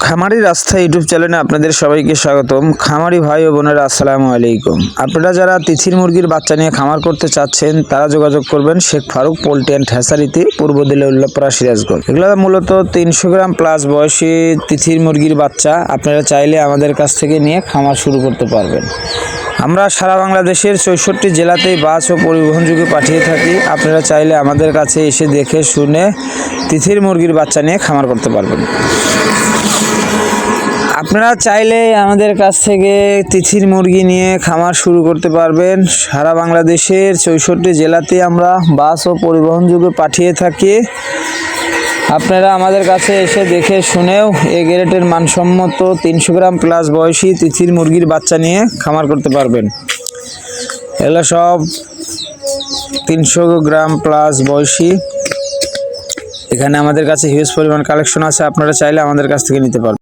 খামারি রাস্তা ইউটিউব চ্যানেলে আপনাদের সবাইকে স্বাগতম। খামারি ভাই ও বোনেরা, আসসালামু আলাইকুম। আপনারা যারা তিথির মুরগির বাচ্চা নিয়ে খামার করতে চাচ্ছেন তারা যোগাযোগ করবেন শেখ ফারুক পোল্ট্রি অ্যান্ড হ্যাচারিতে, পূর্ব দিলে উল্লাপাড়া, সিরাজগঞ্জ। এগুলো মূলত 300 গ্রাম প্লাস বয়সী তিথির মুরগির বাচ্চা। আপনারা চাইলে আমাদের কাছ থেকে নিয়ে খামার শুরু করতে পারবেন। আমরা সারা বাংলাদেশের 64 জেলাতেই বাস ও পরিবহন যোগে পাঠিয়ে থাকি। আপনারা চাইলে আমাদের কাছে এসে দেখে শুনে তিথির মুরগির বাচ্চা নিয়ে খামার করতে পারবেন। আপনারা চাইলে আমাদের কাছ থেকে তিথির মুরগি নিয়ে খামার শুরু করতে পারবেন। সারা বাংলাদেশের 64 জেলাতে আমরা বাস ও পরিবহন যোগে পাঠিয়ে থাকি। আপনারা আমাদের কাছে এসে দেখে শুনেও এ গ্রেডের মানসম্মত 300 গ্রাম প্লাস বয়সী তিথির মুরগির বাচ্চা নিয়ে খামার করতে পারবেন। এগুলো সব 300 গ্রাম প্লাস বয়সী। এখানে আমাদের কাছে হিউজ পরিমাণ কালেকশন আছে, আপনারা চাইলে আমাদের কাছ থেকে নিতে পারবেন।